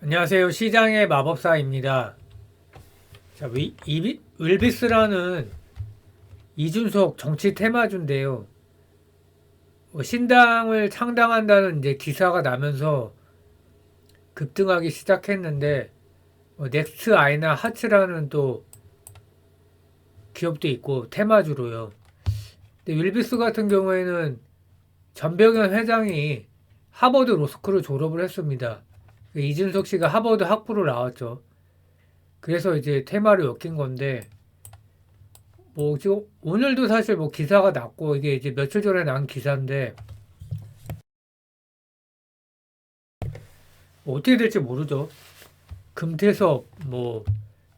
안녕하세요. 시장의 마법사입니다. 자, 윌비스라는 이준석 정치 테마주인데요. 신당을 창당한다는 이제 기사가 나면서 급등하기 시작했는데, 넥스트 아이나 하츠라는 또 기업도 있고 테마주로요. 근데 윌비스 같은 경우에는 전병현 회장이 하버드 로스쿨을 졸업을 했습니다. 이준석 씨가 하버드 학부로 나왔죠. 그래서 이제 테마를 엮인 건데, 지금 오늘도 사실 기사가 났고, 이게 이제 며칠 전에 난 기사인데, 어떻게 될지 모르죠. 금태섭,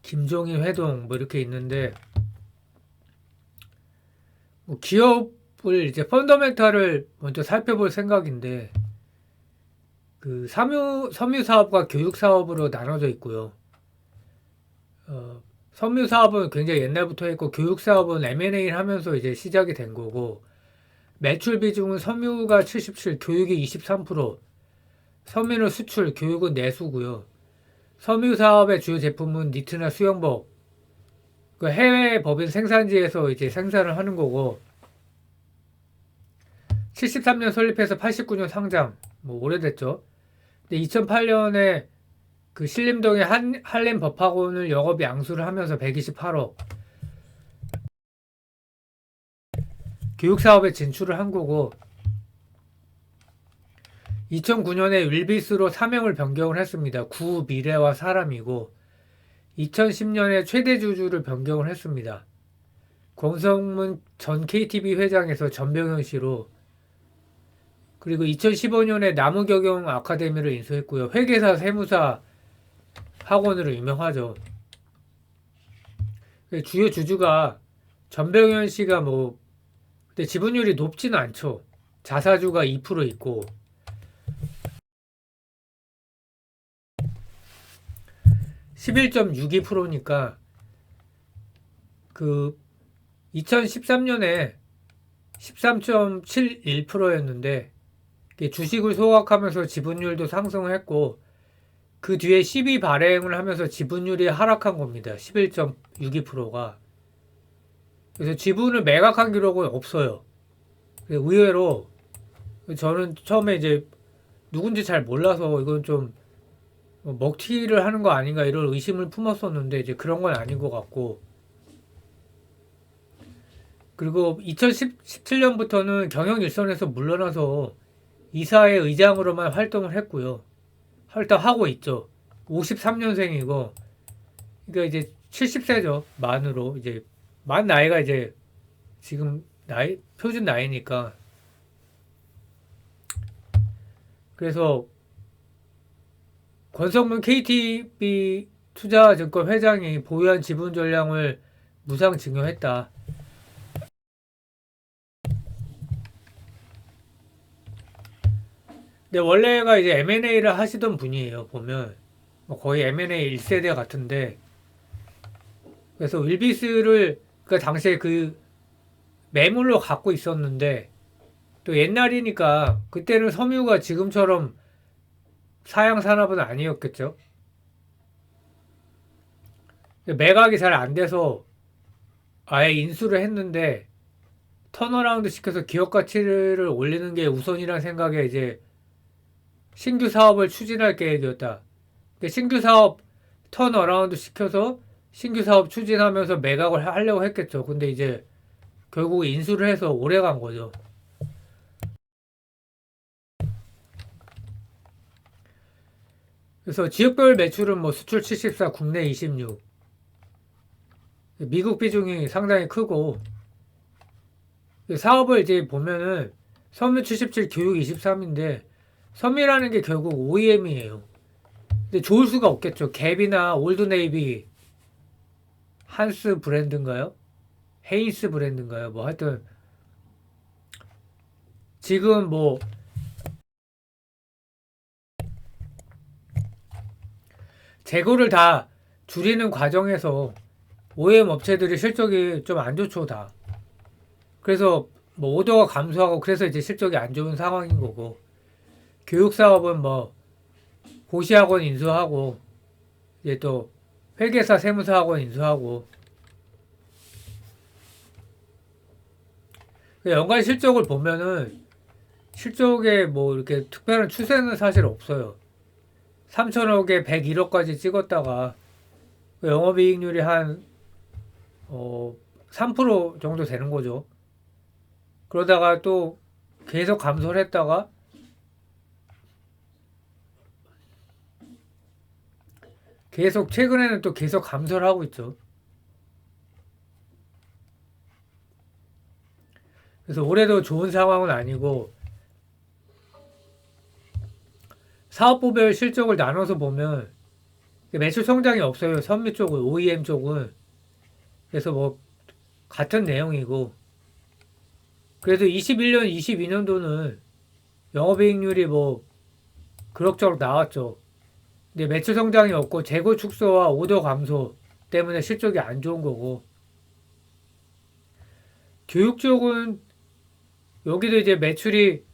김종인 회동, 이렇게 있는데, 기업을 이제 펀더멘탈을 먼저 살펴볼 생각인데, 그 섬유 사업과 교육 사업으로 나눠져 있고요. 섬유 사업은 굉장히 옛날부터 했고, 교육 사업은 M&A를 하면서 이제 시작이 된 거고, 매출 비중은 섬유가 77, 교육이 23%, 섬유는 수출, 교육은 내수고요. 섬유 사업의 주요 제품은 니트나 수영복, 그 해외 법인 생산지에서 이제 생산을 하는 거고, 73년 설립해서 89년 상장, 오래됐죠. 근데 2008년에 그 신림동의 한림 법학원을 영업 양수를 하면서 128억, 교육 사업에 진출을 한 거고, 2009년에 윌비스로 사명을 변경을 했습니다. 구 미래와 사람이고 2010년에 최대 주주를 변경을 했습니다. 권성문 전 KTB 회장에서 전병현 씨로, 그리고 2015년에 나무경영 아카데미를 인수했고요. 회계사 세무사 학원으로 유명하죠. 주요 주주가 전병현 씨가 근데 지분율이 높지는 않죠. 자사주가 2% 있고 11.62%니까 그 2013년에 13.71%였는데 주식을 소각하면서 지분율도 상승을 했고 그 뒤에 12 발행을 하면서 지분율이 하락한 겁니다. 11.62%가. 그래서 지분을 매각한 기록은 없어요. 의외로 저는 처음에 이제 누군지 잘 몰라서 이건 좀 먹튀를 하는 거 아닌가 이런 의심을 품었었는데 이제 그런 건 아닌 것 같고, 그리고 2017년부터는 경영 일선에서 물러나서 이사회 의장으로만 활동을 했고요. 활동하고 있죠. 53년생이고, 그러니까 이제 70세죠. 만으로 이제 만 나이가 이제 지금 나이 표준 나이니까. 그래서 권성문 KTB 투자증권 회장이 보유한 지분 전량을 무상 증여했다. 근데 원래가 이제 M&A를 하시던 분이에요. 보면 거의 M&A 1세대 같은데, 그래서 윌비스를 그 당시에 그 매물로 갖고 있었는데, 또 옛날이니까 그때는 섬유가 지금처럼 사양 산업은 아니었겠죠. 매각이 잘 안 돼서 아예 인수를 했는데 턴어라운드 시켜서 기업 가치를 올리는 게 우선이라는 생각에 이제 신규 사업을 추진할 계획이었다. 신규 사업 턴어라운드 시켜서 신규 사업 추진하면서 매각을 하려고 했겠죠. 근데 이제 결국 인수를 해서 오래 간 거죠. 그래서 지역별 매출은 수출 74, 국내 26. 미국 비중이 상당히 크고, 사업을 이제 보면은 섬유 77, 교육 23인데 섬유라는 게 결국 OEM이에요. 근데 좋을 수가 없겠죠. 갭이나 올드네이비, 한스 브랜드인가요? 헤이스 브랜드인가요? 하여튼 지금 재고를 다 줄이는 과정에서 OEM 업체들이 실적이 좀 안 좋죠, 다. 그래서 오더가 감소하고 그래서 이제 실적이 안 좋은 상황인 거고, 교육 사업은 고시학원 인수하고 이제 또 회계사 세무사학원 인수하고 연간 실적을 보면은 실적에 뭐 이렇게 특별한 추세는 사실 없어요. 3천억에 101억까지 찍었다가 영업이익률이 한 3% 정도 되는 거죠. 그러다가 또 계속 감소를 했다가 계속 최근에는 또 계속 감소를 하고 있죠. 그래서 올해도 좋은 상황은 아니고 사업부별 실적을 나눠서 보면 매출 성장이 없어요. 선미 쪽은, OEM 쪽은. 그래서 뭐 같은 내용이고 그래도 21년, 22년도는 영업이익률이 뭐 그럭저럭 나왔죠. 근데 매출 성장이 없고 재고 축소와 오더 감소 때문에 실적이 안 좋은 거고 교육 쪽은 여기도 이제 매출이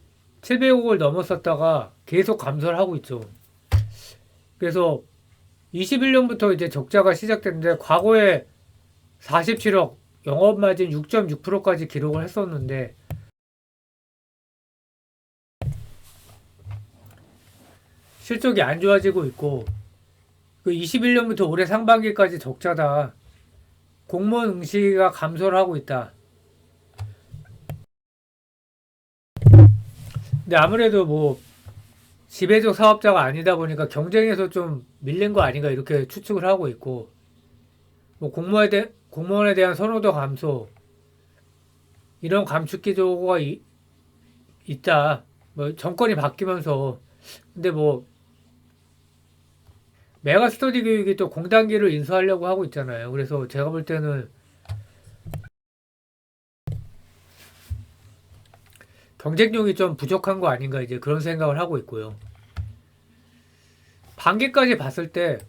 700억을 넘었었다가 계속 감소를 하고 있죠. 그래서 21년부터 이제 적자가 시작됐는데 과거에 47억 영업마진 6.6%까지 기록을 했었는데 실적이 안 좋아지고 있고 그 21년부터 올해 상반기까지 적자다. 공무원 응시가 감소를 하고 있다. 근데 아무래도 뭐 지배적 사업자가 아니다 보니까 경쟁에서 좀 밀린 거 아닌가 이렇게 추측을 하고 있고 뭐 공무원에 대한 선호도 감소 이런 감축 기조가 있다. 뭐 정권이 바뀌면서 근데 뭐 메가 스터디 교육이 또 공단기를 인수하려고 하고 있잖아요. 그래서 제가 볼 때는 경쟁력이 좀 부족한 거 아닌가 이제 그런 생각을 하고 있고요. 반기까지 봤을 때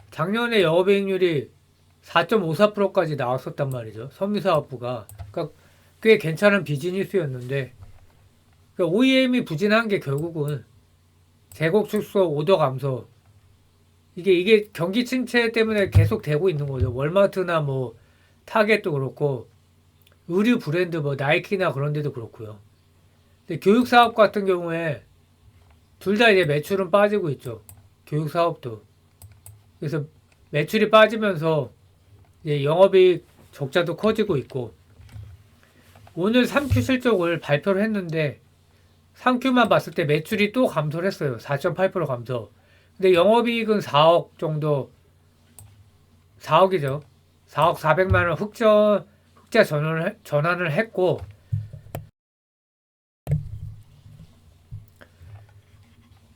작년에 영업이익률이 4.54%까지 나왔었단 말이죠. 선미사업부가. 그러니까 꽤 괜찮은 비즈니스였는데 그러니까 OEM이 부진한 게 결국은 재고 축소, 오더 감소 이게 경기 침체 때문에 계속 되고 있는 거죠. 월마트나 뭐 타겟도 그렇고 의류 브랜드 뭐 나이키나 그런 데도 그렇고요. 근데 교육 사업 같은 경우에 둘 다 이제 매출은 빠지고 있죠. 교육 사업도. 그래서 매출이 빠지면서 이제 영업이익 적자도 커지고 있고 오늘 3Q 실적을 발표를 했는데 3Q만 봤을 때 매출이 또 감소를 했어요. 4.8% 감소. 근데 영업이익은 4억 정도 4억이죠. 4억 400만 원 흑자 전환을 했고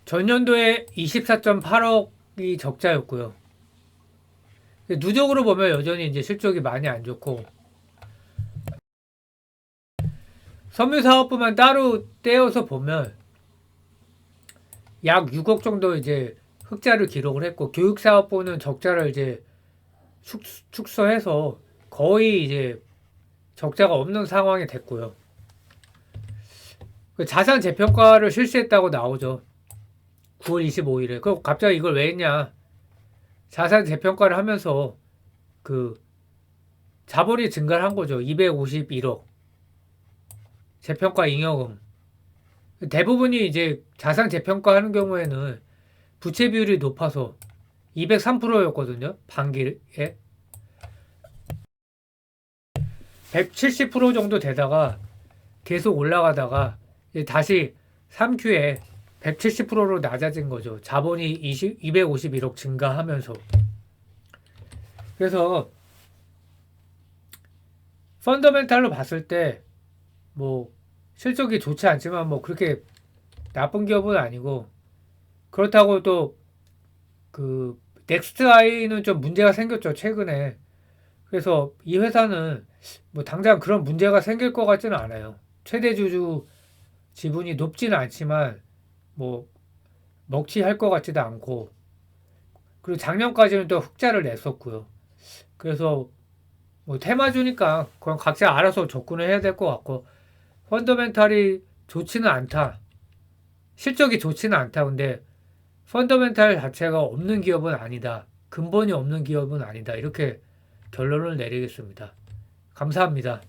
전년도에 24.8억이 적자였고요. 누적으로 보면 여전히 이제 실적이 많이 안 좋고 섬유사업부만 따로 떼어서 보면 약 6억 정도 이제 흑자를 기록을 했고 교육사업부는 적자를 이제 축소해서 거의 이제 적자가 없는 상황이 됐고요. 자산 재평가를 실시했다고 나오죠. 9월 25일에. 그럼 갑자기 이걸 왜 했냐? 자산 재평가를 하면서 그 자본이 증가를 한 거죠. 251억. 재평가 잉여금. 대부분이 이제 자산 재평가 하는 경우에는 부채 비율이 높아서 203%였거든요. 반기에. 170% 정도 되다가 계속 올라가다가 다시 3Q에 170%로 낮아진 거죠. 자본이 251억 증가하면서. 그래서 펀더멘탈로 봤을 때 뭐 실적이 좋지 않지만 뭐 그렇게 나쁜 기업은 아니고 그렇다고 또 그 넥스트아이는 좀 문제가 생겼죠. 최근에. 그래서 이 회사는 뭐 당장 그런 문제가 생길 것 같지는 않아요. 최대 주주 지분이 높지는 않지만 뭐 먹튀할 것 같지도 않고 그리고 작년까지는 또 흑자를 냈었고요. 그래서 뭐 테마주니까 그건 각자 알아서 접근을 해야 될 것 같고 펀더멘탈이 좋지는 않다. 실적이 좋지는 않다. 근데 펀더멘탈 자체가 없는 기업은 아니다. 근본이 없는 기업은 아니다. 이렇게 결론을 내리겠습니다. 감사합니다.